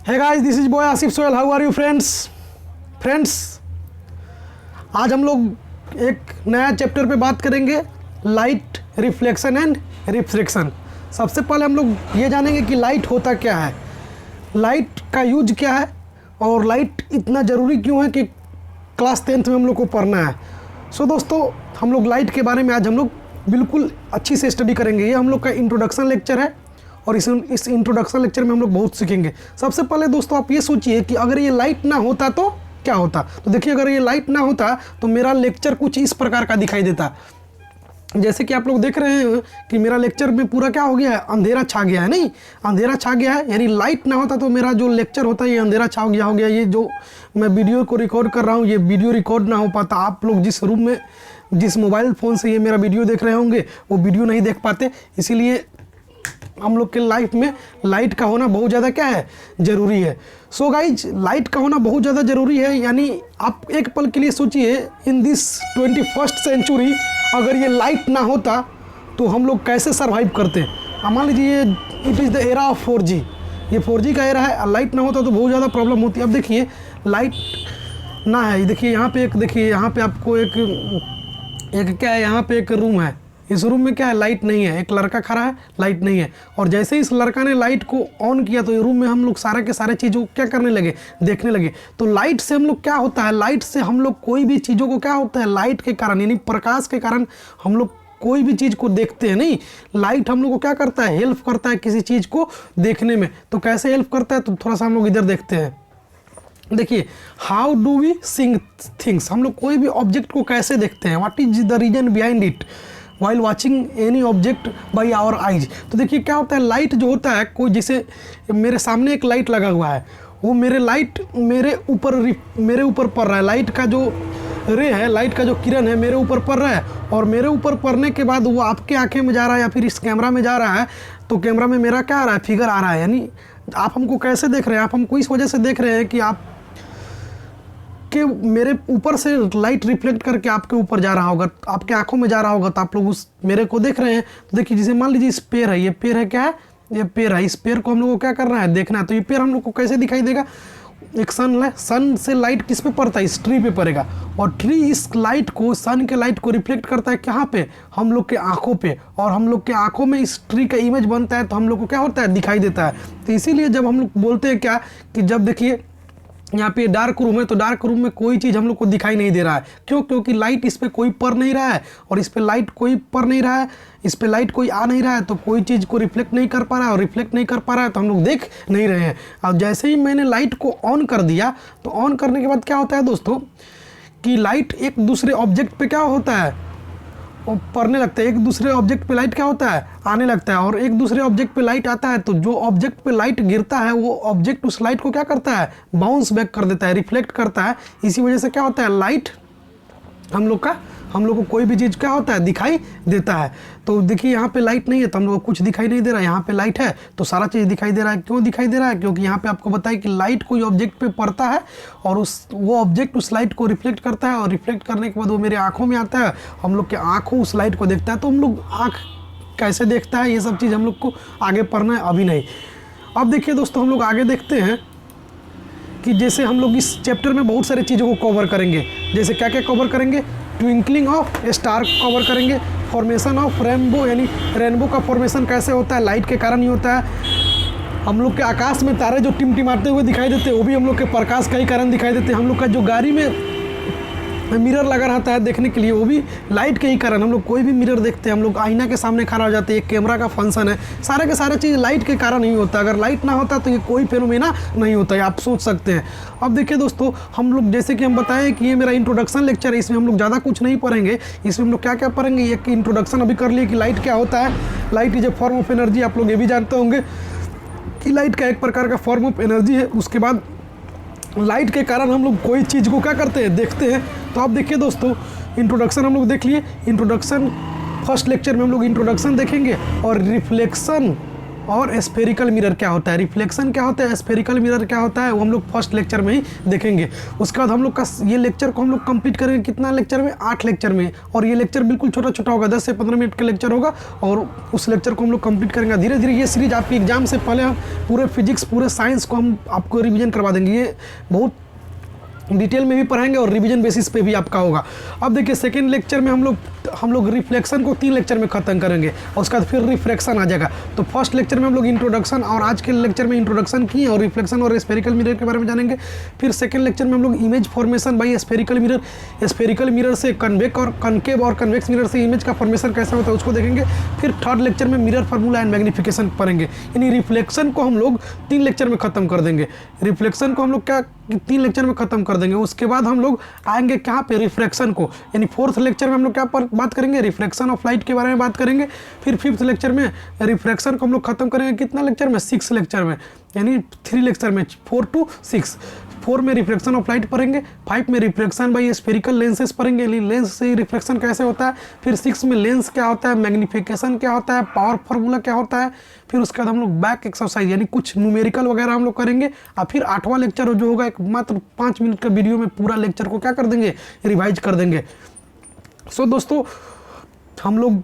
Hey guys, this is boy Asif Sohail. How are you friends, आज हम लोग एक नया चैप्टर पे बात करेंगे, लाइट रिफ्लेक्शन एंड रिफ्रैक्शन। सबसे पहले हम लोग ये जानेंगे कि लाइट होता क्या है, लाइट का यूज क्या है और लाइट इतना ज़रूरी क्यों है कि क्लास 10th में हम लोग को पढ़ना है। सो दोस्तों, हम लोग लाइट के बारे में आज हम लोग बिल्कुल अच्छी से स्टडी करेंगे। ये हम लोग का इंट्रोडक्शन लेक्चर है और इस इंट्रोडक्शन लेक्चर में हम लोग बहुत सीखेंगे। सबसे पहले दोस्तों आप ये सोचिए कि अगर ये लाइट ना होता तो क्या होता। तो देखिए, अगर ये लाइट ना होता तो मेरा लेक्चर कुछ इस प्रकार का दिखाई देता। जैसे कि आप लोग देख रहे हैं कि मेरा लेक्चर में पूरा क्या हो गया है, अंधेरा छा गया है। नहीं, अंधेरा छा गया है, यानी लाइट ना होता तो मेरा जो लेक्चर होता है ये अंधेरा छा गया हो गया। ये जो मैं वीडियो को रिकॉर्ड कर रहा हूँ, ये वीडियो रिकॉर्ड ना हो पाता। आप लोग जिस रूम में, जिस मोबाइल फ़ोन से ये मेरा वीडियो देख रहे होंगे वो वीडियो नहीं देख पाते। इसीलिए हम लोग के लाइफ में लाइट का होना बहुत ज़्यादा क्या है, ज़रूरी है। सो गाइज, लाइट का होना बहुत ज़्यादा ज़रूरी है। यानी आप एक पल के लिए सोचिए, इन दिस 21st सेंचुरी अगर ये लाइट ना होता तो हम लोग कैसे सर्वाइव करते। मान लीजिए it is the era of 4G, ये 4G का एरा है। लाइट ना होता तो बहुत ज़्यादा प्रॉब्लम होती। अब देखिए, लाइट ना है, देखिए यहाँ पे एक, देखिए यहाँ पे आपको एक क्या है, यहाँ पे एक रूम है। इस रूम में क्या है, लाइट नहीं है। एक लड़का खड़ा है, लाइट नहीं है। और जैसे इस लड़का ने लाइट को ऑन किया तो ये रूम में हम लोग सारे के सारे चीज़ों को क्या करने लगे, देखने लगे। तो लाइट से हम लोग क्या होता है, लाइट से हम लोग कोई भी चीज़ों को क्या होता है, लाइट के कारण यानी प्रकाश के कारण हम लोग कोई भी चीज़ को देखते हैं। नहीं, लाइट हम लोग को क्या करता है, हेल्प करता है किसी चीज़ को देखने में। तो कैसे हेल्प करता है, तो थोड़ा सा हम लोग इधर देखते हैं। देखिए, how do we seeing things, हम लोग कोई भी ऑब्जेक्ट को कैसे देखते हैं, what is the reason behind it while watching any object by our eyes. तो देखिए क्या होता है, लाइट जो होता है, कोई जैसे मेरे सामने एक लाइट लगा हुआ है, वो मेरे लाइट मेरे ऊपर पड़ रहा है। लाइट का जो रे है, लाइट का जो किरण है मेरे ऊपर पड़ रहा है, और मेरे ऊपर पड़ने के बाद वो आपके आंखें में जा रहा है या फिर इस कैमरा में जा रहा है। तो कैमरा में मेरा क्या आ रहा है, फिगर आ रहा है। यानी आप हमको कैसे देख रहे हैं, आप हमको इस वजह से देख रहे हैं कि आप कि मेरे ऊपर से लाइट रिफ्लेक्ट करके आपके ऊपर जा रहा होगा, आपके आंखों में जा रहा होगा, तो आप लोग उस मेरे को देख रहे हैं। तो देखिए, जैसे मान लीजिए इस पेड़ है, ये पेड़ है, क्या है, ये पेड़ है। इस पेड़ को हम लोग को क्या करना है, देखना है। तो ये पेड़ हम लोग को कैसे दिखाई देगा, एक सन से लाइट किस पे पड़ता है, इस ट्री पे पड़ेगा, और ट्री इस लाइट को, सन के लाइट को रिफ्लेक्ट करता है कहाँ पे, हम लोग के आंखों पे, और हम लोग के आंखों में इस ट्री का इमेज बनता है। तो हम लोग को क्या होता है, दिखाई देता है। तो इसीलिए जब हम लोग बोलते हैं क्या, कि जब देखिए यहाँ पे डार्क रूम है, तो डार्क रूम में कोई चीज़ हम लोग को दिखाई नहीं दे रहा है। क्यों? क्योंकि लाइट इस पर कोई पड़ नहीं रहा है, और इस पर लाइट कोई पड़ नहीं रहा है, इस पर लाइट कोई आ नहीं रहा है। तो कोई चीज़ को रिफ्लेक्ट नहीं कर पा रहा है, और रिफ्लेक्ट नहीं कर पा रहा है तो हम लोग देख नहीं रहे हैं। अब जैसे ही मैंने लाइट को ऑन कर दिया, तो ऑन करने के बाद क्या होता है दोस्तों, कि लाइट एक दूसरे ऑब्जेक्ट पर क्या होता है, वो पड़ने लगता है। एक दूसरे ऑब्जेक्ट पे लाइट क्या होता है, आने लगता है, और एक दूसरे ऑब्जेक्ट पे लाइट आता है। तो जो ऑब्जेक्ट पे लाइट गिरता है, वो ऑब्जेक्ट उस लाइट को क्या करता है, बाउंस बैक कर देता है, रिफ्लेक्ट करता है। इसी वजह से क्या होता है, लाइट हम लोग को कोई भी चीज़ क्या होता है, दिखाई देता है। तो देखिए, यहाँ पे लाइट नहीं है तो हम लोग को कुछ दिखाई नहीं दे रहा है। यहाँ पे लाइट है तो सारा चीज़ दिखाई दे रहा है। क्यों दिखाई दे रहा है? क्योंकि यहाँ पे आपको बताया कि लाइट कोई ऑब्जेक्ट पे पड़ता है, और वो ऑब्जेक्ट उस लाइट को रिफ्लेक्ट करता है, और रिफ्लेक्ट करने के बाद वो मेरे आँखों में आता है। हम लोग के आँखों उस लाइट को देखता है। तो हम लोग आँख कैसे देखता है, ये सब चीज़ हम लोग को आगे पढ़ना है, अभी नहीं। अब देखिए दोस्तों, हम लोग आगे देखते हैं कि जैसे हम लोग इस चैप्टर में बहुत सारी चीज़ों को कवर करेंगे। जैसे क्या क्या कवर करेंगे, ट्विंकलिंग ऑफ स्टार कवर करेंगे, फॉर्मेशन ऑफ रेनबो, यानी रेनबो का फॉर्मेशन कैसे होता है, लाइट के कारण ही होता है। हम लोग के आकाश में तारे जो टिमटिमाते हुए दिखाई देते हैं, वो भी हम लोग के प्रकाश का ही कारण दिखाई देते हैं। हम लोग का जो गाड़ी में मिरर लगा रहता है देखने के लिए, वो भी लाइट के ही कारण। हम लोग कोई भी मिरर देखते हैं, हम लोग आईना के सामने खड़ा हो जाते हैं, एक कैमरा का फंक्शन है। सारे के सारे चीज़ लाइट के कारण ही होता है। अगर लाइट ना होता तो ये कोई फेनोमेना नहीं होता है, आप सोच सकते हैं। अब देखिए दोस्तों, हम लोग जैसे कि हम बताएं कि ये मेरा इंट्रोडक्शन लेक्चर है, इसमें हम लोग ज़्यादा कुछ नहीं पढ़ेंगे। इसमें हम लोग क्या क्या पढ़ेंगे, एक इंट्रोडक्शन अभी कर लिए कि लाइट क्या होता है। Light is a form of energy, आप लोग ये भी जानते होंगे कि लाइट का एक प्रकार का फॉर्म ऑफ एनर्जी है। उसके बाद लाइट के कारण हम लोग कोई चीज़ को क्या करते हैं, देखते हैं। तो आप देखिए दोस्तों, इंट्रोडक्शन हम लोग देख लिए। इंट्रोडक्शन फर्स्ट लेक्चर में हम लोग इंट्रोडक्शन देखेंगे, और रिफ्लेक्शन और स्फेरिकल मिरर क्या होता है, रिफ्लेक्शन क्या होता है, स्फेरिकल मिरर क्या होता है, वो हम लोग फर्स्ट लेक्चर में ही देखेंगे। उसके बाद हम लोग का ये लेक्चर को हम लोग कंप्लीट करेंगे कितना लेक्चर में, 8 लेक्चर में। और ये लेक्चर बिल्कुल छोटा छोटा होगा, 10 से 15 मिनट का लेक्चर होगा और उस लेक्चर को हम लोग कंप्लीट करेंगे। धीरे धीरे ये सीरीज आपकी एग्जाम से पहले हम पूरे फिजिक्स पूरे साइंस को हम आपको रिवीजन करवा देंगे। ये बहुत डिटेल में भी पढ़ाएंगे और रिवीजन बेसिस पे भी आपका होगा। अब देखिए सेकेंड लेक्चर में हम लोग रिफ्लेक्शन को 3 लेक्चर में ख़त्म करेंगे और उसके बाद फिर रिफ्रैक्शन आ जाएगा। तो फर्स्ट लेक्चर में हम लोग इंट्रोडक्शन और आज के लेक्चर में इंट्रोडक्शन किए और रिफ्लेक्शन और स्फेरिकल मिरर के बारे में जानेंगे। फिर सेकेंड लेक्चर में हम लोग image formation by spherical mirror से कन्वेक और कनकेव और कन्वेक्स मिरर से इमेज का फॉर्मेशन कैसे होता है उसको देखेंगे। फिर थर्ड लेक्चर में मिरर फार्मूला एंड मैग्निफिकेशन पढ़ेंगे। यानी रिफ्लेक्शन को हम लोग 3 लेक्चर में ख़त्म कर देंगे। रिफ्लेक्शन को हम लोग क्या 3 लेक्चर में ख़त्म कर देंगे। उसके बाद हम लोग आएंगे कहाँ पे, रिफ्रैक्शन को। यानी फोर्थ लेक्चर में हम लोग क्या बात करेंगे, रिफ्रैक्शन ऑफ लाइट के बारे में बात करेंगे। फिर फिफ्थ लेक्चर में रिफ्रैक्शन को हम लोग खत्म करेंगे कितना लेक्चर में, 6 लेक्चर में, यानी 3 लेक्चर में, 4 to 6। 4 में रिफ्रैक्शन ऑफ लाइट पढ़ेंगे, 5 में रिफ्रैक्शन बाई स्फेरिकल लेंसेज पढ़ेंगे, लेंस से रिफ्रैक्शन कैसे होता है। फिर 6 में लेंस क्या होता है, मैग्निफिकेशन क्या होता है, पावर फार्मूला क्या होता है। फिर उसके बाद हम लोग बैक एक्सरसाइज यानी कुछ न्यूमेरिकल वगैरह हम लोग करेंगे। और फिर 8वां लेक्चर जो होगा एक मात्र 5 मिनट का वीडियो में पूरा लेक्चर को क्या कर देंगे, रिवाइज कर देंगे। सो दोस्तों हम लोग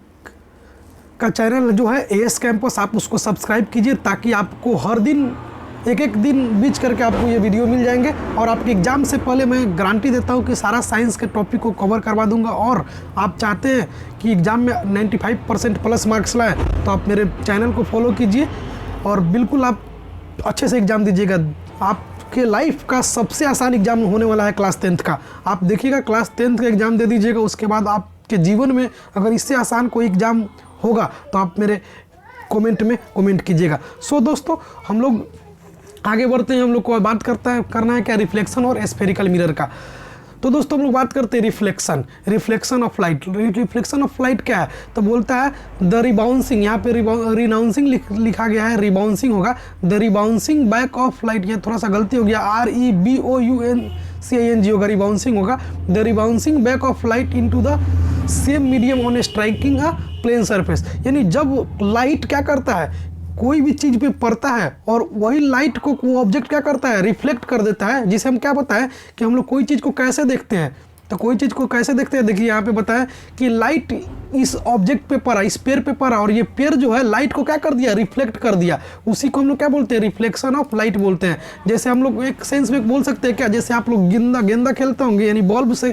का चैनल जो है एएस कैंपस, आप उसको सब्सक्राइब कीजिए ताकि आपको हर दिन एक दिन बीच करके आपको ये वीडियो मिल जाएंगे। और आपके एग्ज़ाम से पहले मैं गारंटी देता हूँ कि सारा साइंस के टॉपिक को कवर करवा दूंगा। और आप चाहते हैं कि एग्ज़ाम में 95% प्लस मार्क्स लाए तो आप मेरे चैनल को फॉलो कीजिए और बिल्कुल आप अच्छे से एग्ज़ाम दीजिएगा। आपके लाइफ का सबसे आसान एग्ज़ाम होने वाला है क्लास 10th का। आप देखिएगा क्लास 10th का एग्ज़ाम दे दीजिएगा, उसके बाद आपके जीवन में अगर इससे आसान कोई एग्ज़ाम होगा तो आप मेरे कमेंट में कमेंट कीजिएगा। सो दोस्तों हम लोग आगे बढ़ते हैं। हम लोग को बात करना है क्या, रिफ्लेक्शन और स्फेरिकल मिरर का। तो दोस्तों हम लोग बात करते हैं reflection of light. Reflection of light क्या है, तो बोलता है द रिबाउंसिंग, यहाँ पे रिनाउंसिंग लिखा गया है, रिबाउंसिंग होगा, the rebouncing back of light. ये थोड़ा सा गलती हो गया, REBOUNCING होगा, रिबाउंसिंग होगा, the rebouncing back of light into the same medium on striking a plane surface. यानी जब लाइट क्या करता है, कोई भी चीज़ पे पड़ता है और वही लाइट को वो ऑब्जेक्ट क्या करता है, रिफ्लेक्ट कर देता है। जिसे हम क्या बताएं कि हम लोग कोई चीज़ को कैसे देखते हैं, तो कोई चीज़ को कैसे देखते हैं, देखिए यहाँ पे बताया कि लाइट इस ऑब्जेक्ट पे पड़ा, इस पेड़ पे पड़ा और ये पेड़ जो है लाइट को क्या कर दिया, रिफ्लेक्ट कर दिया। उसी को हम लोग क्या बोलते हैं, रिफ्लेक्शन ऑफ लाइट बोलते हैं। जैसे हम लोग एक सेंस में बोल सकते हैं क्या, जैसे आप लोग गेंदा खेलते होंगे, यानी बॉल से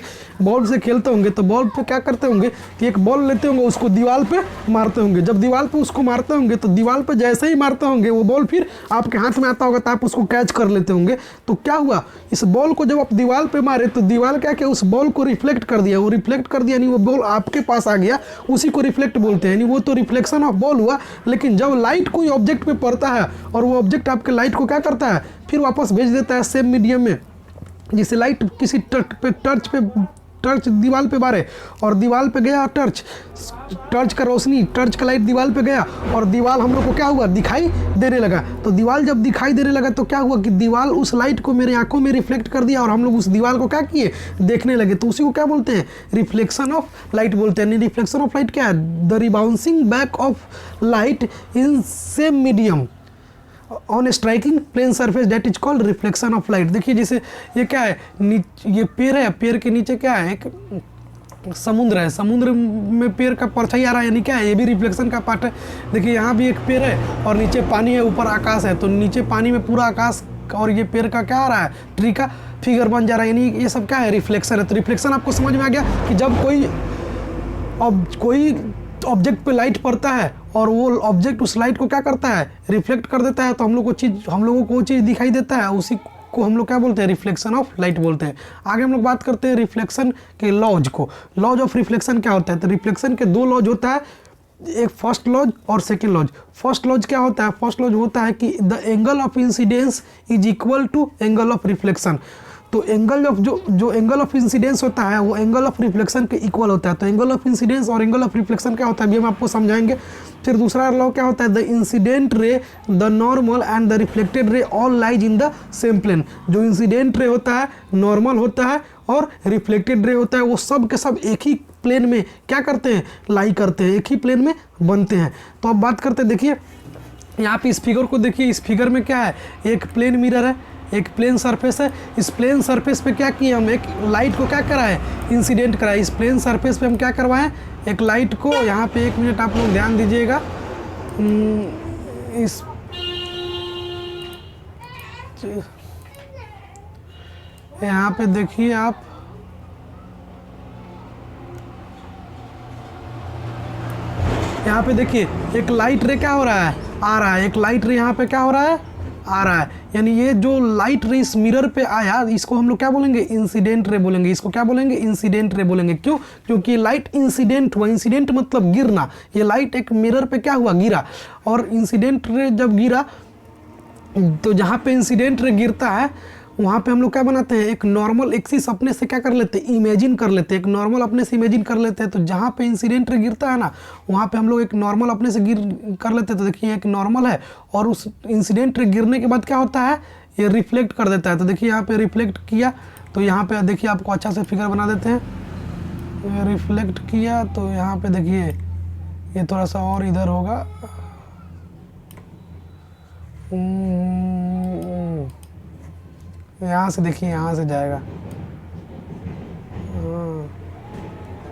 खेलते होंगे, तो बॉल पे क्या करते होंगे कि एक बॉल लेते होंगे, उसको दीवार पे मारते होंगे। जब दीवार पे उसको मारते होंगे तो दीवार पे जैसे ही मारते होंगे वो बॉल फिर आपके हाथ में आता होगा तो आप उसको कैच कर लेते होंगे। तो क्या हुआ, इस बॉल को जब आप दीवार पे मारे तो दीवार क्या उस बॉल को रिफ्लेक्ट कर दिया, वो रिफ्लेक्ट कर दिया, यानी वो बॉल आपके पास आ गया, उसी को रिफ्लेक्ट बोलते हैं। यानी वो तो रिफ्लेक्शन ऑफ बॉल हुआ। लेकिन जब लाइट कोई ऑब्जेक्ट पे पड़ता है और वो ऑब्जेक्ट आपके लाइट को क्या करता है, फिर वापस भेज देता है सेम मीडियम में। जैसे लाइट किसी टर्च दीवार पे मारे और दीवार पे गया टर्च का रोशनी, टर्च का लाइट दीवार पे गया और दीवार हम लोग को क्या हुआ, दिखाई देने लगा। तो दीवार जब दिखाई देने लगा तो क्या हुआ कि दीवार उस लाइट को मेरे आंखों में रिफ्लेक्ट कर दिया और हम लोग उस दीवार को क्या किए, देखने लगे। तो उसी को क्या बोलते हैं, रिफ्लेक्शन ऑफ लाइट बोलते हैं। रिफ्लेक्शन ऑफ लाइट क्या है, the rebouncing back of light in same medium on striking plane surface that is called reflection of light. देखिए जैसे ये क्या है, ये पेड़ है, पेड़ के नीचे क्या है, एक समुद्र है, समुद्र में पेड़ का परछाई आ रहा है, यानी क्या है, ये भी रिफ्लेक्शन का पार्ट है। देखिए यहाँ भी एक पेड़ है और नीचे पानी है, ऊपर आकाश है, तो नीचे पानी में पूरा आकाश और ये पेड़ का क्या आ रहा है, ट्री का फिगर बन जा रहा है, यानी ये सब क्या है, रिफ्लेक्शन है। तो रिफ्लेक्शन आपको समझ में आ गया कि जब कोई ऑब्जेक्ट पे लाइट पड़ता है और वो ऑब्जेक्ट उस लाइट को क्या करता है, रिफ्लेक्ट कर देता है, तो हम लोगों को वो चीज़ दिखाई देता है, उसी को हम लोग क्या बोलते हैं, रिफ्लेक्शन ऑफ लाइट बोलते हैं। आगे हम लोग बात करते हैं रिफ्लेक्शन के लॉज को। लॉज ऑफ रिफ्लेक्शन क्या होता है, तो रिफ्लेक्शन के 2 लॉज होता है, एक फर्स्ट लॉज और सेकेंड लॉज। फर्स्ट लॉज क्या होता है, फर्स्ट लॉज होता है कि the angle of incidence is equal to angle of reflection. तो एंगल ऑफ जो एंगल ऑफ इंसिडेंस होता है वो एंगल ऑफ रिफ्लेक्शन के इक्वल होता है। तो एंगल ऑफ इंसिडेंस और एंगल ऑफ रिफ्लेक्शन क्या होता है अभी हम आपको समझाएंगे। फिर दूसरा लॉ क्या होता है, the incident ray, the normal and the reflected ray all lies in the same plane. जो इंसिडेंट रे होता है, नॉर्मल होता है और रिफ्लेक्टेड रे होता है, वो सब के सब एक ही प्लेन में क्या करते हैं, लाई करते हैं, एक ही प्लेन में बनते हैं। तो अब बात करते हैं, देखिए यहाँ पे इस फिगर को देखिए, इस फिगर में क्या है, एक प्लेन मिरर है, एक प्लेन सरफेस है। इस प्लेन सरफेस पे क्या किए हम, एक लाइट को क्या कराए, इंसिडेंट कराए। इस प्लेन सरफेस पे हम क्या करवाएं, एक लाइट को, यहाँ पे 1 मिनट आप लोग ध्यान दीजिएगा। इस यहाँ पे देखिए आप, यहाँ पे देखिए एक लाइट रे क्या हो रहा है, आ रहा है, एक लाइट रे यहाँ पे क्या हो रहा है, आ रहा है। यानी ये जो लाइट रे इस मिरर पे आया, इसको हम लोग क्या बोलेंगे, इंसिडेंट रे बोलेंगे। इसको क्या बोलेंगे, इंसिडेंट रे बोलेंगे। क्यों, क्योंकि लाइट इंसिडेंट हुआ। इंसिडेंट मतलब गिरना। ये लाइट एक मिरर पे क्या हुआ, गिरा। और इंसिडेंट रे जब गिरा तो जहाँ पे इंसिडेंट रे गिरता है वहाँ पे हम लोग क्या बनाते हैं, एक नॉर्मल एक्सिस अपने से क्या कर लेते हैं, इमेजिन कर लेते हैं। एक नॉर्मल अपने से इमेजिन कर लेते हैं। तो जहाँ पे इंसिडेंट रे गिरता है ना, वहाँ पे हम लोग एक नॉर्मल अपने से कर लेते हैं। तो देखिए एक नॉर्मल है, और उस इंसिडेंट रे गिरने के बाद क्या होता है, ये रिफ्लेक्ट कर देता है। तो देखिए यहाँ पे रिफ्लेक्ट किया, तो यहाँ पे देखिए आपको अच्छा से फिगर बना देते हैं। रिफ्लेक्ट किया तो यहाँ पे देखिए ये थोड़ा सा और इधर होगा, यहाँ से देखिए, यहाँ से जाएगा।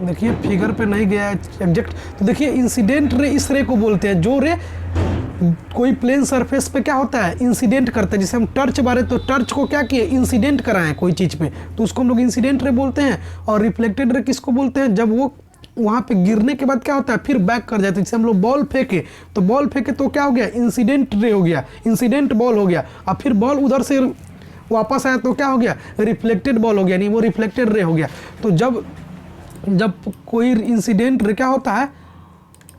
देखिए फिगर पे नहीं गया है एग्जैक्ट। तो देखिए इंसिडेंट रे इस रे को बोलते हैं, जो रे कोई प्लेन सरफेस पे क्या होता है, इंसिडेंट करता है। जैसे हम टर्च मारे तो टर्च को क्या किए, इंसिडेंट कराएं कोई चीज़ पे, तो उसको हम लोग इंसिडेंट रे बोलते हैं। और रिफ्लेक्टेड रे किसको बोलते हैं, जब वो वहाँ पे गिरने के बाद क्या होता है, फिर बैक कर जाता है। जैसे हम लोग बॉल फेंके, तो बॉल फेंके तो क्या हो गया, इंसिडेंट रे हो गया, इंसिडेंट बॉल हो गया। और फिर बॉल उधर से वापस आया तो क्या हो गया, रिफ्लेक्टेड बॉल हो गया, नहीं वो रिफ्लेक्टेड रे हो गया। तो जब कोई इंसिडेंट रे क्या होता है,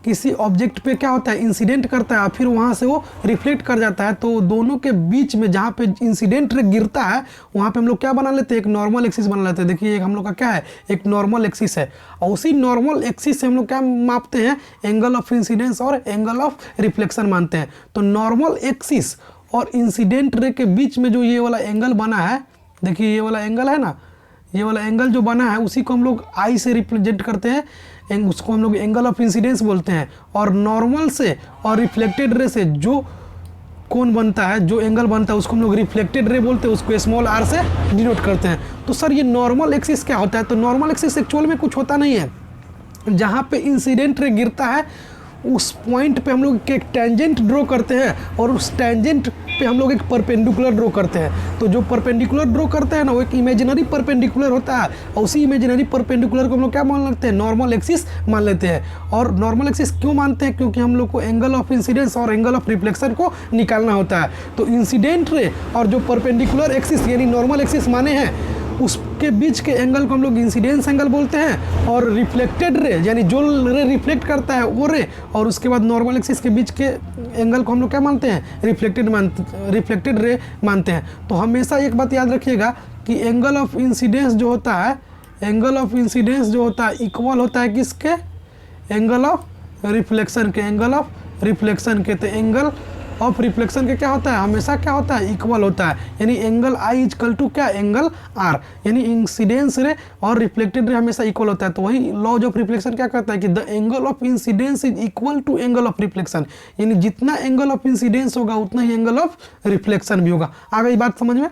किसी ऑब्जेक्ट पे क्या होता है, इंसिडेंट करता है, फिर वहाँ से वो रिफ्लेक्ट कर जाता है। तो दोनों के बीच में जहाँ पे इंसिडेंट रे गिरता है, वहाँ पे हम लोग क्या बना लेते हैं, एक नॉर्मल एक्सिस बना लेते हैं। देखिए एक हम लोग का क्या है, एक नॉर्मल एक्सिस है। और उसी नॉर्मल एक्सिस से हम लोग क्या मापते हैं, एंगल ऑफ इंसिडेंस और एंगल ऑफ रिफ्लेक्शन मानते हैं। तो नॉर्मल एक्सिस और इंसिडेंट रे के बीच में जो ये वाला एंगल बना है, देखिए ये वाला एंगल है ना, ये वाला एंगल जो बना है उसी को हम लोग आई से रिप्रेजेंट करते हैं, उसको हम लोग एंगल ऑफ इंसिडेंस बोलते हैं। और नॉर्मल से और रिफ्लेक्टेड रे से जो कोण बनता है, जो एंगल बनता है, उसको हम लोग रिफ्लेक्टेड रे बोलते हैं, उसको स्मॉल आर से डिनोट करते हैं। तो सर ये नॉर्मल एक्सिस क्या होता है, तो नॉर्मल एक्सिस एक्चुअल में कुछ होता नहीं है। जहाँ पे इंसिडेंट रे गिरता है उस पॉइंट पे हम लोग एक टेंजेंट ड्रॉ करते हैं, और उस टेंजेंट पे हम लोग एक परपेंडिकुलर ड्रॉ करते हैं। तो जो परपेंडिकुलर ड्रॉ करते हैं ना, वो एक इमेजिनरी परपेंडिकुलर होता है, और उसी इमेजिनरी परपेंडिकुलर को हम लोग क्या मान लेते हैं, नॉर्मल एक्सिस मान लेते हैं। और नॉर्मल एक्सिस क्यों मानते हैं, क्योंकि हम लोग को एंगल ऑफ इंसिडेंस और एंगल ऑफ रिफ्लेक्शन को निकालना होता है। तो इंसिडेंट रे और जो परपेंडिकुलर एक्सिस यानी नॉर्मल एक्सिस माने हैं, उसके बीच के एंगल को हम लोग इंसिडेंस एंगल बोलते हैं। और रिफ्लेक्टेड रे यानी जो रे रिफ्लेक्ट करता है वो रे, और उसके बाद नॉर्मल एक्सिस के बीच के एंगल को हम लोग क्या मानते हैं, रिफ्लेक्टेड रे मानते हैं। तो हमेशा एक बात याद रखिएगा कि एंगल ऑफ इंसिडेंस जो होता है, एंगल ऑफ इंसिडेंस जो होता है इक्वल होता है किसके, एंगल ऑफ रिफ्लेक्शन के, एंगल ऑफ रिफ्लेक्शन के। तो एंगल ऑफ रिफ्लेक्शन के क्या होता है, हमेशा क्या होता है, इक्वल होता है। यानी एंगल आई इजकल टू क्या, एंगल आर। यानी इंसिडेंस रे और रिफ्लेक्टेड रे हमेशा इक्वल होता है। तो वही लॉज ऑफ रिफ्लेक्शन क्या कहता है कि the angle of incidence is equal to angle of reflection. यानी जितना एंगल ऑफ इंसिडेंस होगा उतना ही एंगल ऑफ रिफ्लेक्शन भी होगा। आ गई बात समझ में।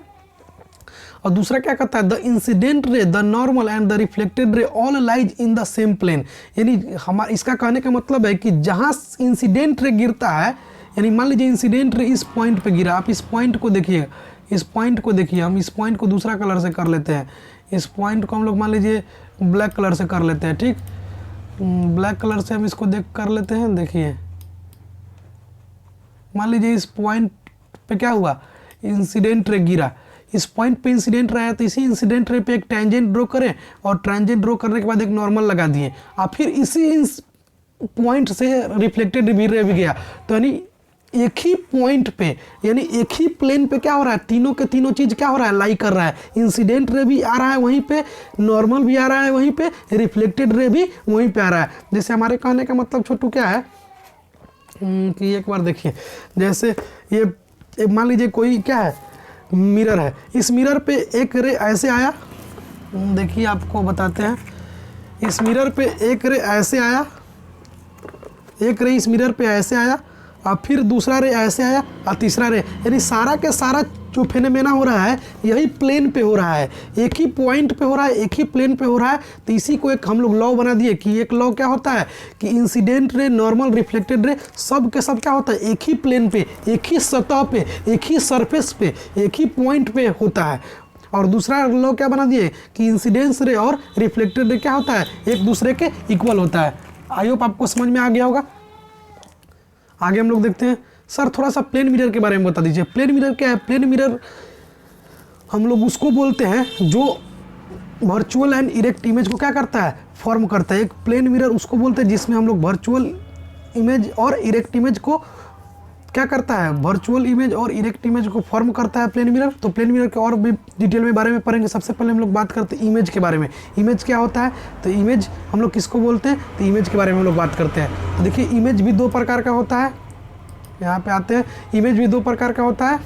और दूसरा क्या कहता है, the incident ray, the normal and the reflected ray all lies in the same plane. यानी हमारा इसका कहने का मतलब है कि जहाँ इंसिडेंट रे गिरता है, यानी मान लीजिए इंसिडेंट रे इस पॉइंट पे गिरा, आप इस पॉइंट को देखिए, इस पॉइंट को देखिए, हम इस पॉइंट को दूसरा कलर से कर लेते हैं। इस पॉइंट को हम लोग मान लीजिए ब्लैक कलर से कर लेते हैं, ठीक, ब्लैक कलर से हम इसको देख कर लेते हैं। देखिए मान लीजिए इस पॉइंट पे क्या हुआ, इंसिडेंट रे गिरा, इस पॉइंट पे इंसिडेंट रहा है, तो इसी इंसिडेंट रे पे एक टेंजेंट ड्रॉ करें, और टेंजेंट ड्रॉ करने के बाद एक नॉर्मल लगा दिए, और फिर इसी पॉइंट से रिफ्लेक्टेड रे भी गया। तो यानी एक ही पॉइंट पे, यानी एक ही प्लेन पे क्या हो रहा है, तीनों के तीनों चीज़ क्या हो रहा है, लाई कर रहा है। इंसिडेंट रे भी आ रहा है वहीं पे, नॉर्मल भी आ रहा है वहीं पे, रिफ्लेक्टेड रे भी वहीं पे आ रहा है। जैसे हमारे कहने का मतलब छोटू क्या है कि एक बार देखिए, जैसे ये मान लीजिए कोई क्या है, मिरर है, इस मिरर पे एक रे ऐसे आया, देखिए आपको बताते हैं, इस मिरर पे एक रे ऐसे आया, एक रे इस मिरर पे ऐसे आया, और फिर दूसरा रे ऐसे आया और तीसरा रे, यानी सारा के सारा जो फेनोमेना हो रहा है यही प्लेन पे हो रहा है, एक ही पॉइंट पे हो रहा है, एक ही प्लेन पे हो रहा है। तो इसी को एक हम लोग लॉ बना दिए कि एक लॉ क्या होता है कि incident ray, normal, reflected ray, सब के सब क्या होता है एक ही प्लेन पे, एक ही सतह पे, एक ही सरफेस पे, एक ही पॉइंट पे होता है। और दूसरा लॉ क्या बना दिए कि इंसिडेंस रे और रिफ्लेक्टेड रे क्या होता है एक दूसरे के इक्वल होता है। आई होप आपको समझ में आ गया होगा। आगे हम लोग देखते हैं। सर थोड़ा सा प्लेन मिरर के बारे में बता दीजिए। प्लेन मिरर क्या है? प्लेन मिरर हम लोग उसको बोलते हैं जो वर्चुअल एंड इरेक्ट इमेज को क्या करता है, फॉर्म करता है। एक प्लेन मिरर उसको बोलते हैं जिसमें हम लोग वर्चुअल इमेज और इरेक्ट इमेज को क्या करता है, वर्चुअल इमेज और इरेक्ट इमेज को फॉर्म करता है प्लेन मिरर। तो प्लेन मिरर के और भी डिटेल में बारे में पढ़ेंगे। सबसे पहले हम लोग बात करते हैं इमेज के बारे में। इमेज क्या होता है? तो इमेज हम लोग किसको बोलते हैं? तो इमेज के बारे में हम लोग बात करते हैं। तो देखिए इमेज भी दो प्रकार का होता है, यहाँ पे आते हैं। इमेज भी दो प्रकार का होता है,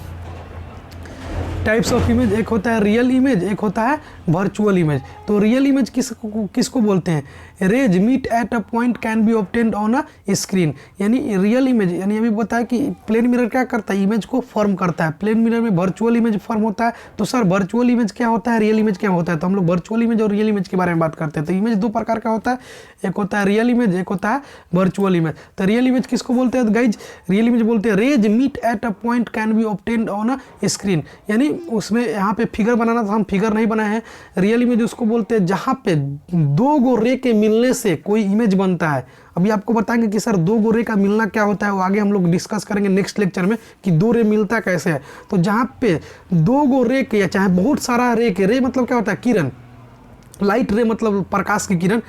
टाइप्स ऑफ इमेज। एक होता है रियल इमेज, एक होता है वर्चुअल इमेज। तो रियल इमेज किसको बोलते हैं? Rays meet at a point can be obtained on a screen. यानी रियल इमेज, यानी अभी बताया कि प्लेन मिरर क्या करता है, इमेज को फॉर्म करता है। प्लेन मिरर में वर्चुअल इमेज फॉर्म होता है। तो सर वर्चुअल इमेज क्या होता है, रियल इमेज क्या होता है? तो हम लोग वर्चुअल इमेज और रियल इमेज के बारे में बात करते हैं। तो इमेज दो प्रकार का होता है, एक होता है रियल इमेज, एक होता है वर्चुअल इमेज। तो रियल इमेज किसको बोलते हैं गाइज? रियल इमेज बोलते हैं rays meet at a point can be obtained on a screen. यानी उसमें यहाँ पे फिगर बनाना था, हम फिगर नहीं बनाए हैं। रियल इमेज उसको बोलते हैं जहाँ पे दो गो रे के मिलने से कोई इमेज बनता है। अभी आपको बताएंगे कि सर दो गो रे का मिलना क्या होता है, वो आगे हम लोग डिस्कस करेंगे नेक्स्ट लेक्चर में कि दो रे मिलता कैसे है। तो जहाँ पे दो गो रे के या चाहे बहुत सारा रे के, रे मतलब क्या होता है किरण, लाइट रे मतलब प्रकाश की किरण,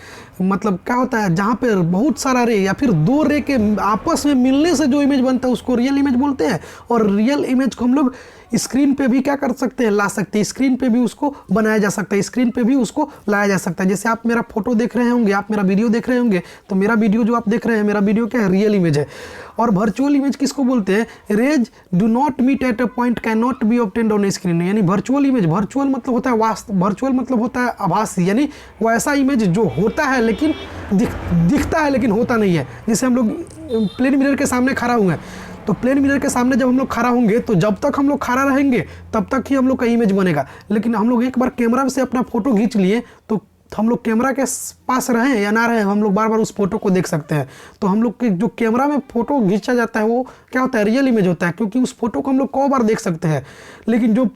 मतलब क्या होता है जहाँ पे बहुत सारा रे या फिर दो रे के आपस में मिलने से जो इमेज बनता है उसको रियल इमेज बोलते हैं। और रियल इमेज को हम लोग स्क्रीन पे भी क्या कर सकते हैं, ला सकते हैं। स्क्रीन पे भी उसको बनाया जा सकता है, स्क्रीन पे भी उसको लाया जा सकता है। जैसे आप मेरा फोटो देख रहे होंगे, आप मेरा वीडियो देख रहे होंगे, तो मेरा वीडियो जो आप देख रहे हैं, मेरा वीडियो क्या है, रियल इमेज है। और वर्चुअल इमेज किसको बोलते हैं? Rays do not meet at a point cannot be obtained on screen. यानी वर्चुअल इमेज, वर्चुअल मतलब होता है वास्तव, वर्चुअल मतलब होता है आभासी, यानी वो ऐसा इमेज जो होता है लेकिन दिखता है लेकिन होता नहीं है। जैसे हम लोग प्लेन मिरर के सामने खड़ा हुए हैं, तो प्लेन मिरर के सामने जब हम लोग खड़ा होंगे तो जब तक हम लोग खड़ा रहेंगे तब तक ही हम लोग का इमेज बनेगा। लेकिन हम लोग एक बार कैमरा से अपना फोटो खींच लिए तो हम लोग कैमरा के पास रहें या ना रहें, हम लोग बार बार उस फोटो को देख सकते हैं। तो हम लोग के जो कैमरा में फोटो खींचा जाता है वो क्या होता है, रियल इमेज होता है, क्योंकि उस फोटो को हम लोग कई बार देख सकते हैं। लेकिन जो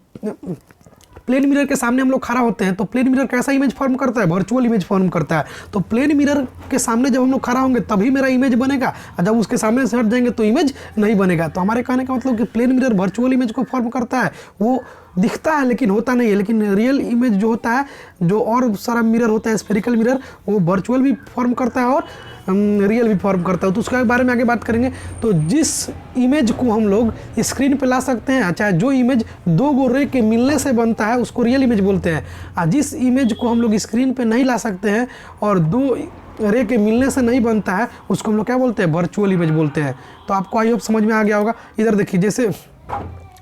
प्लेन मिरर के सामने हम लोग खड़ा होते हैं तो प्लेन मिरर कैसा इमेज फॉर्म करता है, वर्चुअल इमेज फॉर्म करता है। तो प्लेन मिरर के सामने जब हम लोग खड़ा होंगे तभी मेरा इमेज बनेगा, और जब उसके सामने से हट जाएंगे तो इमेज नहीं बनेगा। तो हमारे कहने का मतलब कि प्लेन मिरर वर्चुअल इमेज को फॉर्म करता है, वो दिखता है लेकिन होता नहीं है। लेकिन रियल इमेज जो होता है, जो और सारा मिरर होता है स्फेरिकल मिरर, वो वर्चुअल भी फॉर्म करता है और रियल भी फॉर्म करता है। तो उसके बारे में आगे बात करेंगे। तो जिस इमेज को हम लोग स्क्रीन पे ला सकते हैं, चाहे जो इमेज दो गो रे के मिलने से बनता है उसको रियल इमेज बोलते हैं। और जिस इमेज को हम लोग स्क्रीन पे नहीं ला सकते हैं और दो रे के मिलने से नहीं बनता है उसको हम लोग क्या बोलते हैं, वर्चुअल इमेज बोलते हैं। तो आपको आई होप समझ में आ गया होगा। इधर देखिए, जैसे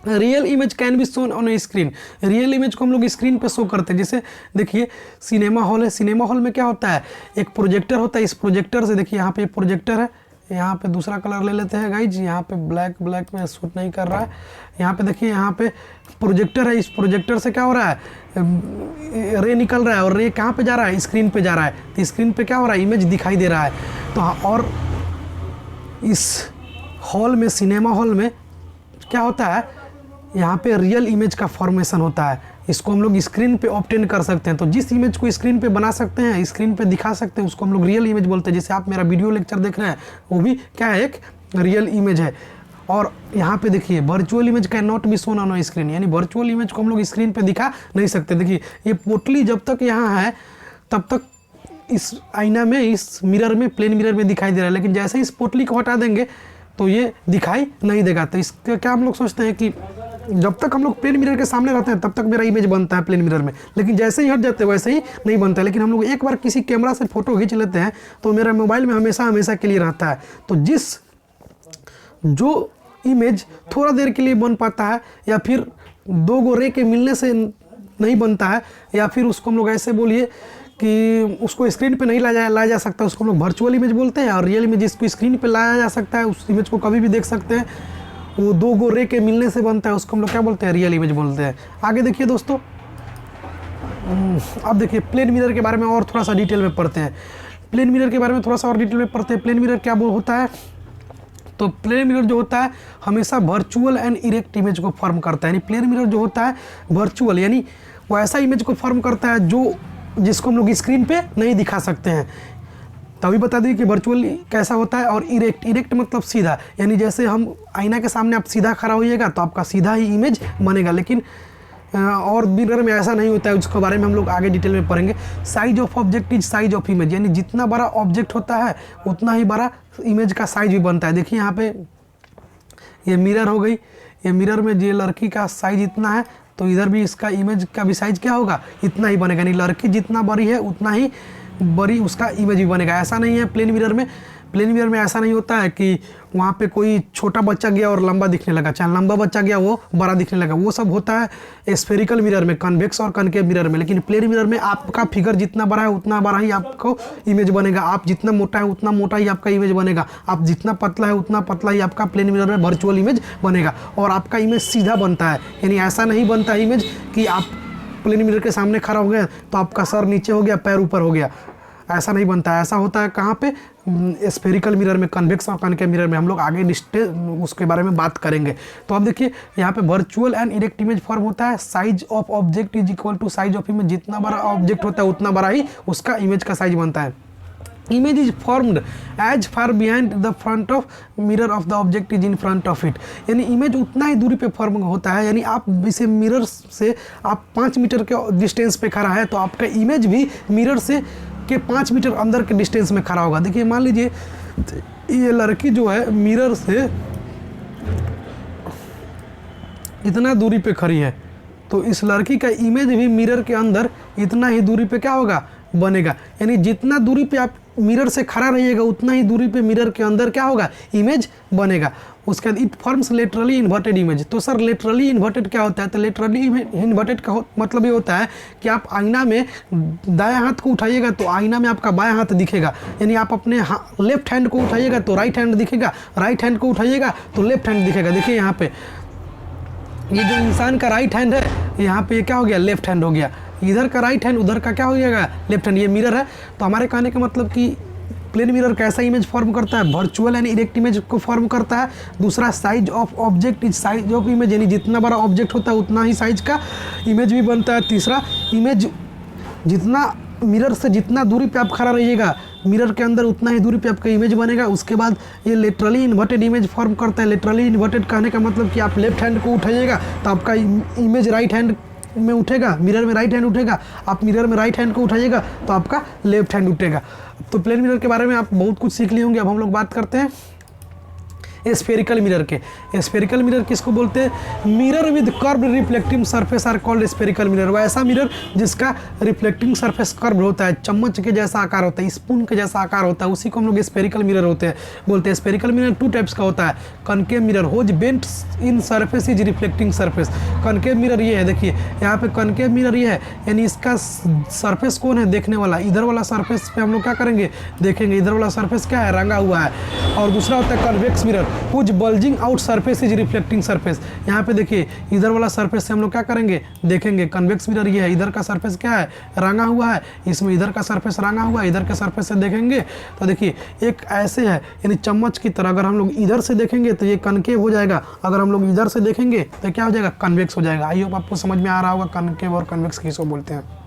real image can be shown on A screen. Real image को हम लोग स्क्रीन पे शो करते हैं। जैसे देखिए सिनेमा हॉल है, सिनेमा हॉल में क्या होता है, एक प्रोजेक्टर होता है। इस प्रोजेक्टर से देखिए यहाँ पे एक प्रोजेक्टर है, यहाँ पे दूसरा कलर ले लेते हैं गाइज, यहाँ पे ब्लैक में शूट नहीं कर रहा है। यहाँ पे देखिए यहाँ पे प्रोजेक्टर है, इस प्रोजेक्टर से क्या हो रहा है, रे निकल रहा है और रे कहाँ पे जा रहा है, स्क्रीन पे जा रहा है। तो स्क्रीन पे क्या हो रहा है, इमेज दिखाई दे रहा है। तो हाँ, और इस हॉल में, सिनेमा हॉल में क्या होता है, यहाँ पे रियल इमेज का फॉर्मेशन होता है। इसको हम लोग स्क्रीन पे ऑब्टेन कर सकते हैं। तो जिस इमेज को स्क्रीन पे बना सकते हैं, स्क्रीन पे दिखा सकते हैं, उसको हम लोग रियल इमेज बोलते हैं। जैसे आप मेरा वीडियो लेक्चर देख रहे हैं, वो भी क्या है, एक रियल इमेज है। और यहाँ पे देखिए virtual image can not be shown on screen, यानी वर्चुअल इमेज को हम लोग स्क्रीन पे दिखा नहीं सकते। देखिए ये पोटली जब तक यहाँ है तब तक इस आईना में, इस मिरर में, प्लेन मिरर में दिखाई दे रहा है। लेकिन जैसे ही इस पोटली को हटा देंगे तो ये दिखाई नहीं देगा। तो इसका क्या हम लोग सोचते हैं कि जब तक हम लोग प्लेन मिरर के सामने रहते हैं तब तक मेरा इमेज बनता है प्लेन मिरर में, लेकिन जैसे ही हट जाते हैं वैसे ही नहीं बनता है। लेकिन हम लोग एक बार किसी कैमरा से फोटो खींच लेते हैं तो मेरा मोबाइल में हमेशा के लिए रहता है। तो जो इमेज थोड़ा देर के लिए बन पाता है या फिर दो गो रे के मिलने से नहीं बनता है, या फिर उसको हम लोग ऐसे बोलिए कि उसको स्क्रीन पे नहीं लाया जा सकता, उसको हम लोग वर्चुअल इमेज बोलते हैं। और रियल इमेज जिसको स्क्रीन पे लाया जा सकता है, उस इमेज को कभी भी देख सकते हैं, वो दो गो रे के मिलने से बनता है, उसको हम लोग क्या बोलते हैं, रियल इमेज बोलते हैं। आगे देखिए दोस्तों, अब देखिए प्लेन मिरर के बारे में और थोड़ा सा डिटेल में पढ़ते हैं। प्लेन मिरर के बारे में थोड़ा सा और डिटेल में पढ़ते हैं। प्लेन मिरर क्या होता है, तो प्लेन मिरर जो होता है हमेशा वर्चुअल एंड इरेक्ट इमेज को फॉर्म करता है। यानी प्लेन मिरर जो होता है वर्चुअल, यानी वो ऐसा इमेज को फॉर्म करता है जो जिसको हम लोग स्क्रीन पे नहीं दिखा सकते हैं। तभी बता दी कि वर्चुअल कैसा होता है। और इरेक्ट मतलब सीधा, यानी जैसे हम आईना के सामने आप सीधा खड़ा होइएगा तो आपका सीधा ही इमेज बनेगा। लेकिन और मिरर में ऐसा नहीं होता है, उसके बारे में हम लोग आगे डिटेल में पढ़ेंगे। Size of object is size of image, यानी जितना बड़ा ऑब्जेक्ट होता है उतना ही बड़ा इमेज का साइज भी बनता है। देखिए यहाँ पे ये मिरर हो गई, ये मिरर में ये लड़की का साइज इतना है, तो इधर भी इसका इमेज का भी साइज क्या होगा, इतना ही बनेगा। यानी लड़की जितना बड़ी है उतना ही बड़ी उसका इमेज भी बनेगा। ऐसा नहीं है प्लेन मिरर में। प्लेन मिरर में ऐसा नहीं होता है कि वहाँ पे कोई छोटा बच्चा गया और लंबा दिखने लगा, चाहे लंबा बच्चा गया वो बड़ा दिखने लगा, वो सब होता है स्फेरिकल मिरर में, कन्वेक्स और कनकेव मिरर में। लेकिन प्लेन मिरर में आपका फिगर जितना बड़ा है उतना बड़ा ही आपको इमेज बनेगा, आप जितना मोटा है उतना मोटा ही आपका इमेज बनेगा, आप जितना पतला है उतना पतला ही आपका प्लेन मिरर में वर्चुअल इमेज बनेगा। और आपका इमेज सीधा बनता है, यानी ऐसा नहीं बनता है इमेज कि आप प्लेन मिरर के सामने खड़ा हो गए तो आपका सर नीचे हो गया, पैर ऊपर हो गया, ऐसा नहीं बनता है। ऐसा होता है कहाँ पे, स्फेरिकल मिरर में, कन्वेक्स और कनकेव मिरर में। हम लोग आगे उसके बारे में बात करेंगे। तो अब देखिए यहाँ पे virtual and erect image form होता है। Size of object is equal to size of image, जितना बड़ा ऑब्जेक्ट होता है उतना बड़ा ही उसका इमेज का साइज बनता है। Image is formed as far behind the front of mirror of the object is in front of it, यानी इमेज उतना ही दूरी पे फॉर्म होता है। यानी आप इसे मिरर से आप 5 मीटर के डिस्टेंस पे खड़ा है तो आपका इमेज भी मिरर से के 5 मीटर अंदर के डिस्टेंस में खड़ा होगा। देखिए मान लीजिए ये लड़की जो है मिरर से इतना दूरी पे खड़ी है, तो इस लड़की का इमेज भी मिरर के अंदर इतना ही दूरी पे क्या होगा, बनेगा। यानी जितना दूरी पे आप मिरर से खड़ा रहिएगा उतना ही दूरी पे मिरर के अंदर क्या होगा, इमेज बनेगा। उसके बाद it forms laterally inverted image. तो सर लेटरली इन्वर्टेड क्या होता है, तो लेटरली इन्वर्टेड का मतलब ये होता है कि आप आईना में दायां हाथ को उठाइएगा तो आईना में आपका बायां हाथ दिखेगा, यानी आप अपने लेफ्ट हैंड को उठाइएगा तो राइट हैंड दिखेगा, राइट हैंड को उठाइएगा तो लेफ्ट हैंड दिखेगा। देखिए यहाँ पे ये जो इंसान का राइट हैंड है, यहाँ पे क्या हो गया, लेफ्ट हैंड हो गया। इधर का राइट हैंड, उधर का क्या हो जाएगा, लेफ्ट हैंड। ये मिरर है। तो हमारे कहने का मतलब कि प्लेन मिरर कैसा इमेज फॉर्म करता है, वर्चुअल एंड इरेक्ट इमेज को फॉर्म करता है। दूसरा size of object is size of image, यानी जितना बड़ा ऑब्जेक्ट होता है उतना ही साइज का इमेज भी बनता है। तीसरा इमेज जितना मिरर से जितना दूरी पे आप खड़ा रहिएगा मिरर के अंदर उतना ही दूरी पे आपका इमेज बनेगा। उसके बाद ये लेटरली इन्वर्टेड इमेज फॉर्म करता है। लेटरली इन्वर्टेड कहने का मतलब कि आप लेफ्ट हैंड को उठाइएगा तो आपका इमेज राइट हैंड में उठेगा, मिरर में राइट हैंड उठेगा। आप मिरर में राइट हैंड को उठाइएगा तो आपका लेफ्ट हैंड उठेगा। तो प्लेन मिरर के बारे में आप बहुत कुछ सीख लिए होंगे। अब हम लोग बात करते हैं स्फेरिकल मिरर के। स्फेरिकल मिरर किसको बोलते हैं, mirror with curved reflecting surface are called spherical mirror. वो ऐसा मिरर जिसका रिफ्लेक्टिंग सरफेस कर्व होता है, चम्मच के जैसा आकार होता है, स्पून के जैसा आकार होता है, उसी को हम लोग स्फेरिकल मिरर बोलते हैं। स्फेरिकल मिरर 2 टाइप्स का होता है। Concave mirror whose bent in surface is reflecting surface. Concave mirror ये है, देखिए यहाँ पे कनकेव मिरर ये है, यानी इसका सरफेस कौन है, देखने वाला। इधर वाला सरफेस पे हम लोग क्या करेंगे, देखेंगे इधर वाला सरफेस क्या है, रंगा हुआ है। और दूसरा होता है convex mirror whose bulging out surface is reflecting surface. यहाँ पे देखिए इधर वाला सरफेस से हम लोग क्या करेंगे, देखेंगे। कन्वेक्स मिरर ये है, इधर का सरफेस क्या है, रंगा हुआ है, इसमें इधर का सरफेस रंगा हुआ है, इधर के सरफेस से देखेंगे तो देखिए एक ऐसे है, यानी चम्मच की तरह। अगर हम लोग इधर से देखेंगे तो ये कनकेव हो जाएगा, अगर हम लोग इधर से देखेंगे तो क्या हो जाएगा, कन्वेक्स हो जाएगा। आई होप आपको समझ में आ रहा होगा कनकेव और कन्वेक्स किसको बोलते हैं।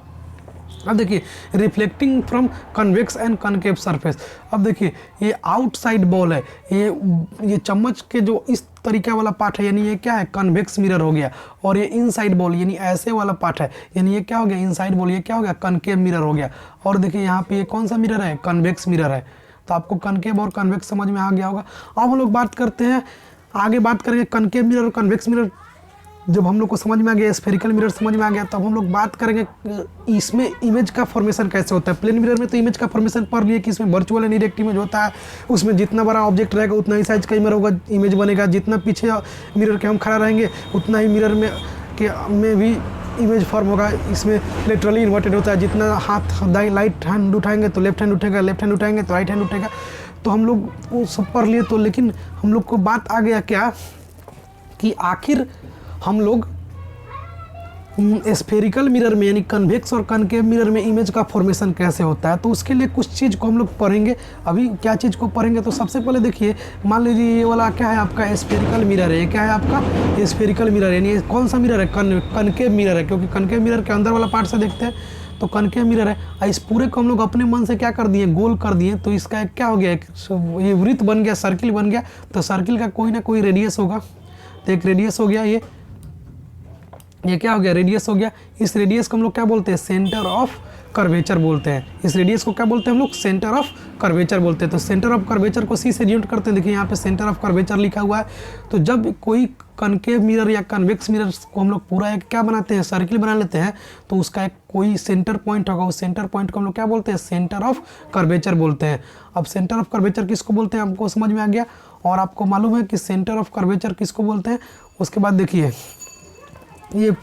अब देखिए reflecting from convex and concave surface. अब देखिए ये आउटसाइड बॉल है, ये चम्मच के जो इस तरीके वाला पार्ट है, यानी ये क्या है, कन्वेक्स मिरर हो गया। और ये इनसाइड बॉल यानी ऐसे वाला पार्ट है, यानी ये क्या हो गया, इनसाइड बॉल, ये क्या हो गया, कनकेव मिरर हो गया। और देखिए यहाँ पे ये कौन सा मिरर है, कन्वेक्स मिरर है। तो आपको कनकेव और कन्वेक्स समझ में आ गया होगा। अब हम लोग बात करते हैं, आगे बात करेंगे कनकेव मिरर और कन्वेक्स मिरर। जब हम लोग को समझ में आ गया, स्फेरिकल मिरर समझ में आ गया, तब हम लोग बात करेंगे इसमें इमेज का फॉर्मेशन कैसे होता है। प्लेन मिरर में तो इमेज का फॉर्मेशन पढ़ लिए कि इसमें वर्चुअल एंड इरेक्ट इमेज होता है। उसमें जितना बड़ा ऑब्जेक्ट रहेगा उतना ही साइज का इमेज बनेगा। जितना पीछे मिरर के हम खड़ा रहेंगे उतना ही मिरर में भी इमेज फॉर्म होगा, इसमें लिटरली इन्वर्टेड होता है, जितना हाथ राइट हैंड उठाएंगे तो लेफ्ट हैंड उठेगा, लेफ्ट हैंड उठाएंगे तो राइट हैंड उठेगा। तो हम लोग वो सब पढ़ लिए, तो लेकिन हम लोग को बात आ गया क्या कि आखिर हम लोग स्फेरिकल मिरर में यानी कन्वेक्स और कनकेव मिरर में इमेज का फॉर्मेशन कैसे होता है। तो उसके लिए कुछ चीज़ को हम लोग पढ़ेंगे। अभी क्या चीज़ को पढ़ेंगे, तो सबसे पहले देखिए, मान लीजिए ये वाला क्या है आपका स्फेरिकल मिरर है, क्या है आपका स्फेरिकल मिरर, यानी कौन सा मिरर है, कनकेव मिरर है, क्योंकि कनकेव मिरर के अंदर वाला पार्ट से देखते हैं तो कनकेव मिरर है। इस पूरे को हम लोग अपने मन से क्या कर दिए, गोल कर दिए, तो इसका एक क्या हो गया, ये वृत्त बन गया, सर्किल बन गया। तो सर्किल का कोई ना कोई रेडियस होगा, तो एक रेडियस हो गया, ये क्या हो गया, रेडियस हो गया। इस रेडियस को हम लोग क्या बोलते हैं, सेंटर ऑफ कर्वेचर बोलते हैं। इस रेडियस को क्या बोलते हैं हम लोग, सेंटर ऑफ कर्वेचर बोलते हैं। तो सेंटर ऑफ कर्वेचर को सी से डिनोट करते हैं, देखिए यहाँ पे सेंटर ऑफ कर्वेचर लिखा हुआ है। तो जब कोई कनकेव मिरर या कन्वेक्स मिरर को हम लोग पूरा एक क्या बनाते हैं, सर्किल बना लेते हैं, तो उसका एक कोई सेंटर पॉइंट होगा, उस सेंटर पॉइंट को हम लोग क्या बोलते हैं, सेंटर ऑफ कर्वेचर बोलते हैं। अब सेंटर ऑफ कर्वेचर किसको बोलते हैं, आपको समझ में आ गया, और आपको मालूम है कि सेंटर ऑफ कर्वेचर किसको बोलते हैं। उसके बाद देखिए ये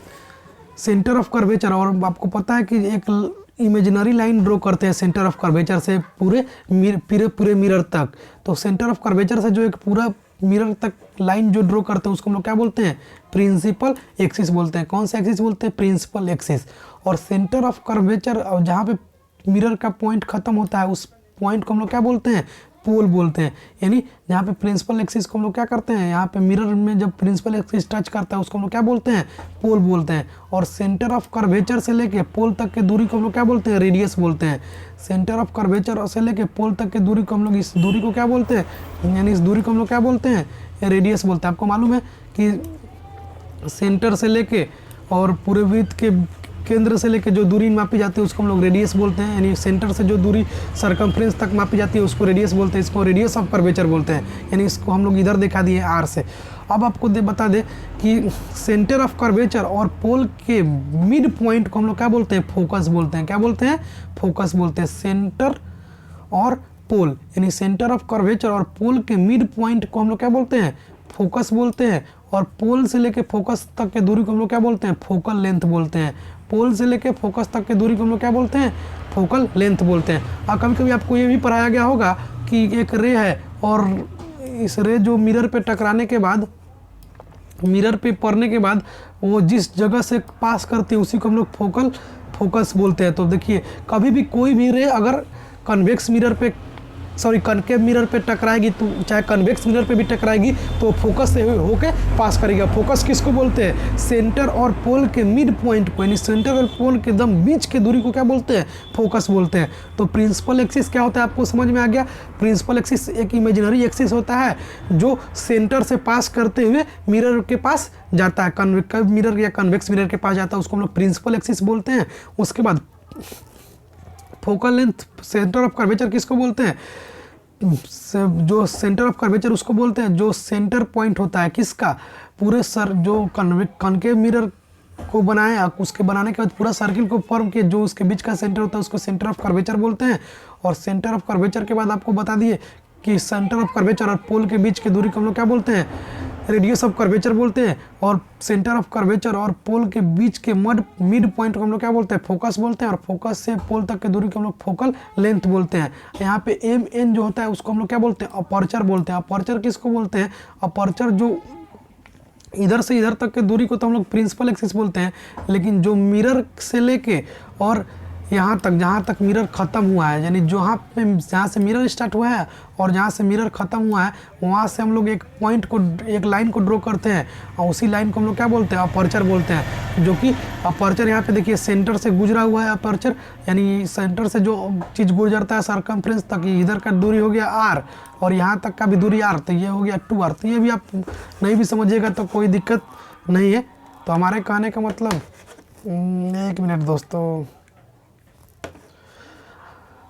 सेंटर ऑफ कर्वेचर, और आपको पता है कि एक इमेजिनरी लाइन ड्रॉ करते हैं सेंटर ऑफ कर्वेचर से पूरे मिरर तक। तो सेंटर ऑफ कर्वेचर से जो एक पूरा मिरर तक लाइन जो ड्रॉ करते हैं उसको हम लोग क्या बोलते हैं, प्रिंसिपल एक्सिस बोलते हैं। कौन सा एक्सिस बोलते हैं, प्रिंसिपल एक्सिस। और सेंटर ऑफ कर्वेचर जहाँ पे मिरर का पॉइंट खत्म होता है उस पॉइंट को हम लोग क्या बोलते हैं, पोल बोलते हैं। यानी यहाँ पे प्रिंसिपल एक्सिस को हम लोग क्या करते हैं, यहाँ पे मिरर में जब प्रिंसिपल एक्सिस टच करता है उसको हम लोग क्या बोलते हैं, पोल बोलते हैं। और सेंटर ऑफ कर्वेचर से लेके पोल तक की दूरी को हम लोग क्या बोलते हैं, रेडियस बोलते हैं। सेंटर ऑफ कर्वेचर से लेके पोल तक की दूरी को हम लोग, इस दूरी को क्या बोलते हैं, यानी इस दूरी को हम लोग क्या बोलते हैं, रेडियस बोलते हैं। आपको मालूम है कि सेंटर से लेके और पूरे वृत्त के केंद्र से लेकर जो दूरी मापी जाती है उसको हम लोग रेडियस बोलते हैं। यानी सेंटर से जो दूरी सरकमफ्रेंस तक मापी जाती है उसको रेडियस बोलते हैं, इसको रेडियस ऑफ कर्वेचर बोलते हैं। यानी इसको हम लोग इधर दिखा दिए आर से। अब आपको बता दें कि सेंटर ऑफ कर्वेचर और पोल के मिड पॉइंट को हम लोग क्या बोलते हैं, फोकस बोलते हैं। क्या बोलते हैं, फोकस बोलते हैं। सेंटर और पोल यानी सेंटर ऑफ कर्वेचर और पोल के मिड पॉइंट को हम लोग क्या बोलते हैं, फोकस बोलते हैं। और पोल से लेके फोकस तक की दूरी को हम लोग क्या बोलते हैं, फोकल लेंथ बोलते हैं। पोल से लेके फोकस तक की दूरी को हम लोग क्या बोलते हैं, फोकल लेंथ बोलते हैं। और कभी कभी आपको ये भी पढ़ाया गया होगा कि एक रे है और इस रे जो मिरर पे टकराने के बाद, मिरर पे पड़ने के बाद वो जिस जगह से पास करती है उसी को हम लोग फोकस बोलते हैं। तो देखिए कभी भी कोई भी रे अगर कन्वेक्स मिरर पे कनकेव मिरर पे टकराएगी, तो चाहे कन्वेक्स मिरर पे भी टकराएगी तो फोकस से होके पास करेगा। फोकस किसको बोलते हैं, सेंटर और पोल के मिड पॉइंट को, यानी सेंटर और पोल के एकदम बीच के दूरी को क्या बोलते हैं, फोकस बोलते हैं। तो प्रिंसिपल एक्सिस क्या होता है, आपको समझ में आ गया। प्रिंसिपल एक्सिस एक इमेजिनरी एक्सिस होता है जो सेंटर से पास करते हुए मिरर के पास जाता है, कन्वेक्स मिरर या कन्वेक्स मिरर के पास जाता है, उसको हम लोग प्रिंसिपल एक्सिस बोलते हैं। उसके बाद focal length, centre of curvature किसको बोलते हैं, जो सेंटर ऑफ कर्वेचर उसको बोलते हैं जो सेंटर पॉइंट होता है किसका, पूरे सर जो कनकेव मिरर को बनाया, उसके बनाने के बाद पूरा सर्किल को फॉर्म किया, जो उसके बीच का सेंटर होता है उसको सेंटर ऑफ कर्वेचर बोलते हैं। और सेंटर ऑफ कर्वेचर के बाद आपको बता दिए कि सेंटर ऑफ कर्वेचर और पोल के बीच की दूरी को हम लोग क्या बोलते हैं, रेडियस ऑफ कर्वेचर बोलते हैं। और सेंटर ऑफ कर्वेचर और पोल के बीच के मिड पॉइंट को हम लोग क्या बोलते हैं, फोकस बोलते हैं। और फोकस से पोल तक की दूरी को हम लोग फोकल लेंथ बोलते हैं। यहाँ पे एम एन जो होता है उसको हम लोग क्या बोलते हैं, अपर्चर बोलते हैं। अपर्चर किसको बोलते हैं, अपर्चर जो इधर से इधर तक की दूरी को तो हम लोग प्रिंसिपल एक्सिस बोलते हैं, लेकिन जो मिरर से लेके और यहाँ तक जहाँ तक मिरर ख़त्म हुआ है, यानी जहाँ से मिरर स्टार्ट हुआ है और जहाँ से मिरर ख़त्म हुआ है वहाँ से हम लोग एक पॉइंट को, एक लाइन को ड्रॉ करते हैं और उसी लाइन को हम लोग क्या बोलते हैं, अपर्चर बोलते हैं। जो कि अपर्चर यहाँ पे देखिए सेंटर से गुजरा हुआ है अपर्चर, यानी सेंटर से जो चीज़ गुजरता है सरकमफ्रेंस तक, इधर का दूरी हो गया आर और यहाँ तक का भी दूरी आर, तो ये हो गया 2r। तो ये भी आप नहीं भी समझिएगा तो कोई दिक्कत नहीं है। तो हमारे कहने का मतलब, एक मिनट दोस्तों,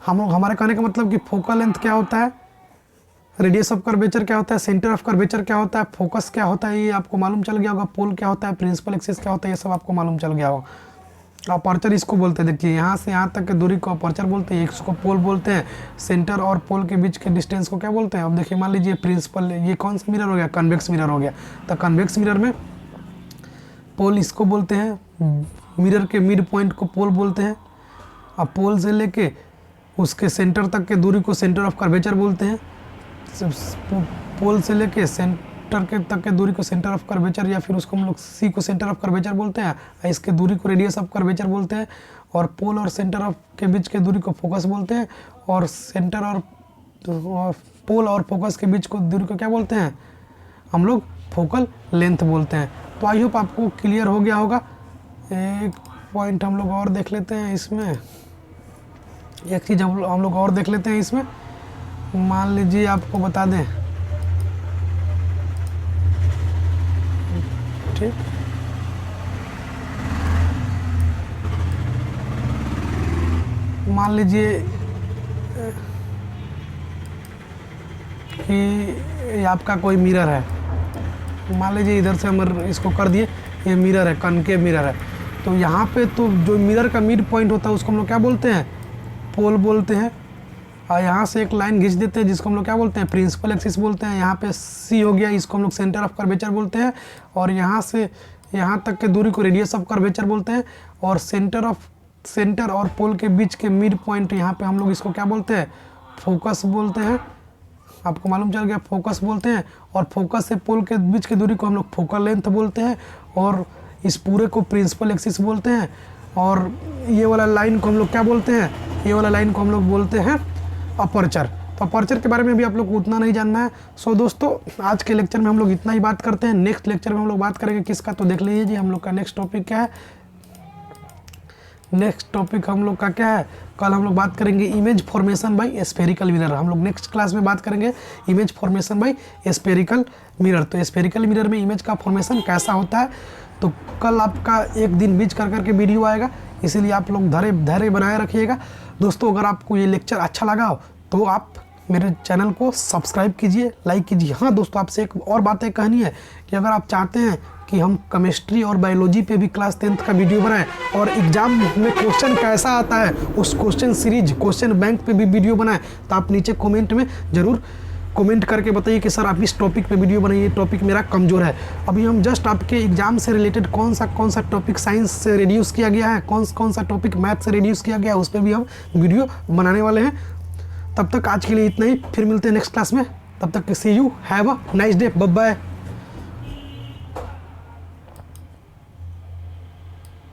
हमारे कहने का मतलब कि फोकल लेंथ क्या होता है, रेडियस ऑफ कर्वेचर क्या होता है, सेंटर ऑफ कर्वेचर क्या होता है, फोकस क्या होता है, ये आपको मालूम चल गया होगा। पोल क्या होता है, प्रिंसिपल एक्सिस क्या होता है, ये सब आपको मालूम चल गया होगा। अपर्चर इसको बोलते हैं, देखिए यहाँ से यहाँ तक की दूरी को अपर्चर बोलते हैं, इसको पोल बोलते हैं। सेंटर और पोल के बीच के डिस्टेंस को क्या बोलते हैं। अब देखिए मान लीजिए प्रिंसिपल, ये कौन सा मिरर हो गया, कन्वेक्स मिरर हो गया। तो कन्वेक्स मिरर में पोल इसको बोलते हैं, मिरर के मिड पॉइंट को पोल बोलते हैं। अब पोल से लेके उसके सेंटर तक के दूरी को सेंटर ऑफ कर्वेचर बोलते हैं। पोल से लेके सेंटर के तक के दूरी को सेंटर ऑफ कर्वेचर या फिर उसको हम लोग सी को सेंटर ऑफ कर्वेचर बोलते हैं। इसके दूरी को रेडियस ऑफ कर्वेचर बोलते हैं। और पोल और सेंटर ऑफ के बीच के दूरी को फोकस बोलते हैं। और सेंटर और पोल और फोकस के बीच को दूरी को क्या बोलते हैं हम लोग? फोकल लेंथ बोलते हैं। तो आई होप आपको क्लियर हो गया होगा। एक पॉइंट हम लोग और देख लेते हैं इसमें, एक चीज़ हम लोग और देख लेते हैं इसमें। मान लीजिए आपको बता दें, ठीक, मान लीजिए कि ये आपका कोई मिरर है। मान लीजिए इधर से हम इसको कर दिए, ये मिरर है, कनकेव मिरर है। तो यहाँ पे तो जो मिरर का मिड पॉइंट होता है उसको हम लोग क्या बोलते हैं? पोल बोलते हैं। और यहाँ से एक लाइन खींच देते हैं जिसको हम लोग क्या बोलते हैं? प्रिंसिपल एक्सिस बोलते हैं। यहाँ पे सी हो गया, इसको हम लोग सेंटर ऑफ कर्वेचर बोलते हैं। और यहाँ से यहाँ तक के दूरी को रेडियस ऑफ कर्वेचर बोलते हैं। और सेंटर और पोल के बीच के मिड पॉइंट यहाँ पे हम लोग इसको क्या बोलते हैं? फोकस बोलते हैं। आपको मालूम चल गया, फोकस बोलते हैं। और फोकस से पोल के बीच की दूरी को हम लोग फोकल लेंथ बोलते हैं। और इस पूरे को प्रिंसिपल एक्सिस बोलते हैं। और ये वाला लाइन को हम लोग क्या बोलते हैं? ये वाला लाइन को हम लोग बोलते हैं अपर्चर। तो अपर्चर के बारे में भी आप लोग को उतना नहीं जानना है। सो दोस्तों, आज के लेक्चर में हम लोग इतना ही बात करते हैं। नेक्स्ट लेक्चर में हम लोग बात करेंगे किसका, तो देख लीजिए जी हम लोग का नेक्स्ट टॉपिक क्या है। नेक्स्ट टॉपिक हम लोग का क्या है? कल हम लोग बात करेंगे image formation by spherical mirror. हम लोग नेक्स्ट क्लास में बात करेंगे image formation by spherical mirror. तो स्फेरिकल मिरर में इमेज का फॉर्मेशन कैसा होता है, तो कल आपका एक दिन बीच कर करके वीडियो आएगा, इसीलिए आप लोग धैर्य बनाए रखिएगा। दोस्तों, अगर आपको ये लेक्चर अच्छा लगा हो तो आप मेरे चैनल को सब्सक्राइब कीजिए, लाइक कीजिए। हाँ दोस्तों, आपसे एक और बातें कहनी है कि अगर आप चाहते हैं कि हम केमिस्ट्री और बायोलॉजी पे भी क्लास 10th का वीडियो बनाएं और एग्जाम में क्वेश्चन कैसा आता है उस क्वेश्चन सीरीज, क्वेश्चन बैंक पे भी वीडियो बनाएं, तो आप नीचे कमेंट में ज़रूर कमेंट करके बताइए कि सर आप इस टॉपिक पे वीडियो बनाइए, टॉपिक मेरा कमज़ोर है। अभी हम जस्ट आपके एग्जाम से रिलेटेड कौन सा टॉपिक साइंस से रिड्यूस किया गया है, कौन सा टॉपिक मैथ से रिड्यूस किया गया है, उस पर भी हम वीडियो बनाने वाले हैं। तब तक आज के लिए इतना ही, फिर मिलते हैं नेक्स्ट क्लास में। तब तक see you, have a nice day, bye bye.